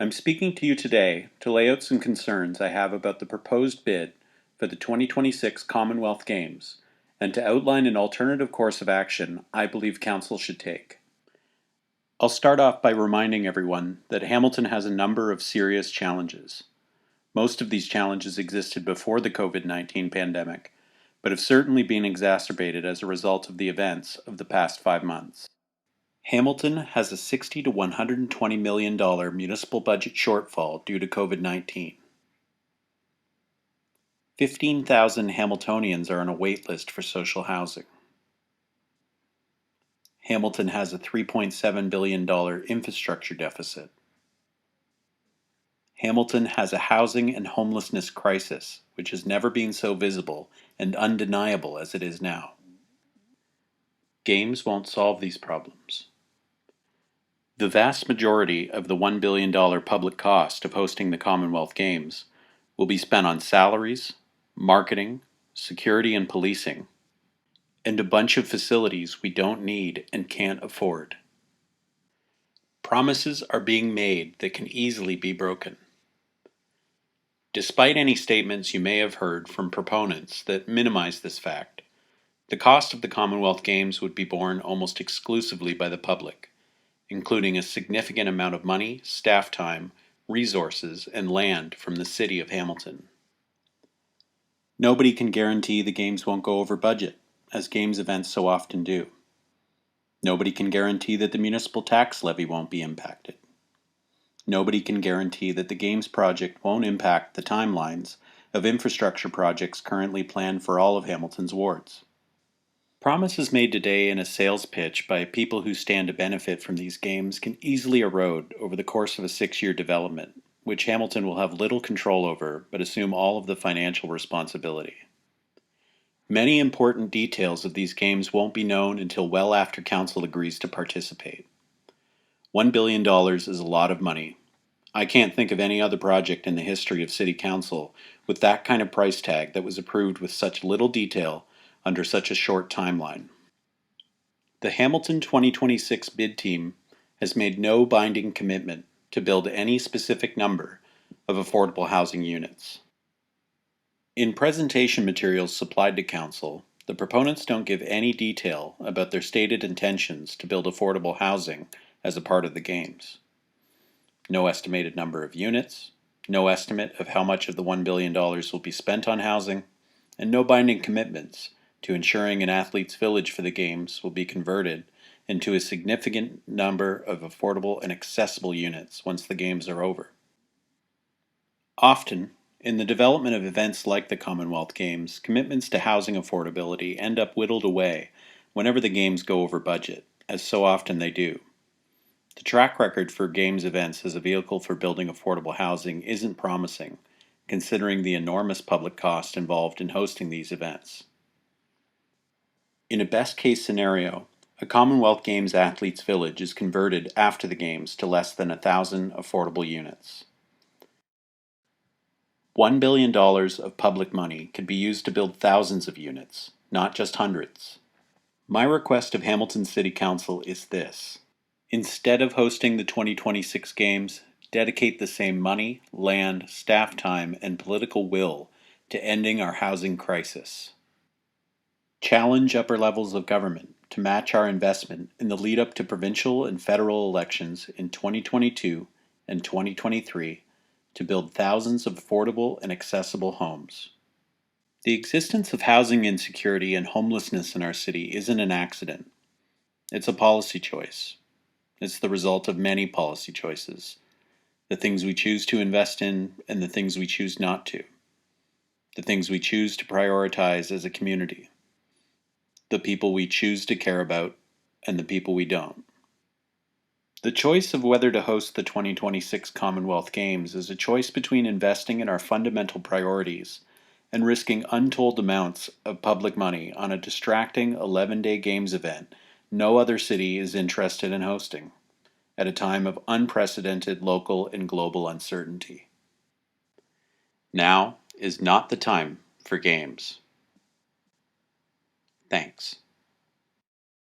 I'm speaking to you today to lay out some concerns I have about the proposed bid for the 2026 Commonwealth Games and to outline an alternative course of action I believe Council should take. I'll start off by reminding everyone that Hamilton has a number of serious challenges. Most of these challenges existed before the COVID-19 pandemic, but have certainly been exacerbated as a result of the events of the past 5 months. Hamilton has a $60 to $120 million municipal budget shortfall due to COVID-19. 15,000 Hamiltonians are on a wait list for social housing. Hamilton has a $3.7 billion infrastructure deficit. Hamilton has a housing and homelessness crisis, which has never been so visible and undeniable as it is now. Games won't solve these problems. The vast majority of the $1 billion public cost of hosting the Commonwealth Games will be spent on salaries, marketing, security and policing, and a bunch of facilities we don't need and can't afford. Promises are being made that can easily be broken. Despite any statements you may have heard from proponents that minimize this fact, the cost of the Commonwealth Games would be borne almost exclusively by the public, including a significant amount of money, staff time, resources, and land from the city of Hamilton. Nobody can guarantee the Games won't go over budget, as Games events so often do. Nobody can guarantee that the municipal tax levy won't be impacted. Nobody can guarantee that the Games project won't impact the timelines of infrastructure projects currently planned for all of Hamilton's wards. Promises made today in a sales pitch by people who stand to benefit from these Games can easily erode over the course of a 6-year development, which Hamilton will have little control over but assume all of the financial responsibility. Many important details of these Games won't be known until well after Council agrees to participate. $1 billion is a lot of money. I can't think of any other project in the history of City Council with that kind of price tag that was approved with such little detail under such a short timeline. The Hamilton 2026 bid team has made no binding commitment to build any specific number of affordable housing units. In presentation materials supplied to Council, the proponents don't give any detail about their stated intentions to build affordable housing as a part of the Games. No estimated number of units, no estimate of how much of the $1 billion will be spent on housing, and no binding commitments to ensuring an athletes' village for the Games will be converted into a significant number of affordable and accessible units once the Games are over. Often, in the development of events like the Commonwealth Games, commitments to housing affordability end up whittled away whenever the Games go over budget, as so often they do. The track record for Games events as a vehicle for building affordable housing isn't promising, considering the enormous public cost involved in hosting these events. In a best-case scenario, a Commonwealth Games athletes' village is converted after the Games to less than 1,000 affordable units. $1 billion of public money could be used to build thousands of units, not just hundreds. My request of Hamilton City Council is this. Instead of hosting the 2026 Games, dedicate the same money, land, staff time, and political will to ending our housing crisis. Challenge upper levels of government to match our investment in the lead up to provincial and federal elections in 2022 and 2023 to build thousands of affordable and accessible homes. The existence of housing insecurity and homelessness in our city isn't an accident. It's a policy choice. It's the result of many policy choices. The things we choose to invest in and the things we choose not to. The things we choose to prioritize as a community. The people we choose to care about and the people we don't. The choice of whether to host the 2026 Commonwealth Games is a choice between investing in our fundamental priorities and risking untold amounts of public money on a distracting 11-day Games event no other city is interested in hosting, at a time of unprecedented local and global uncertainty. Now is not the time for Games. Thanks.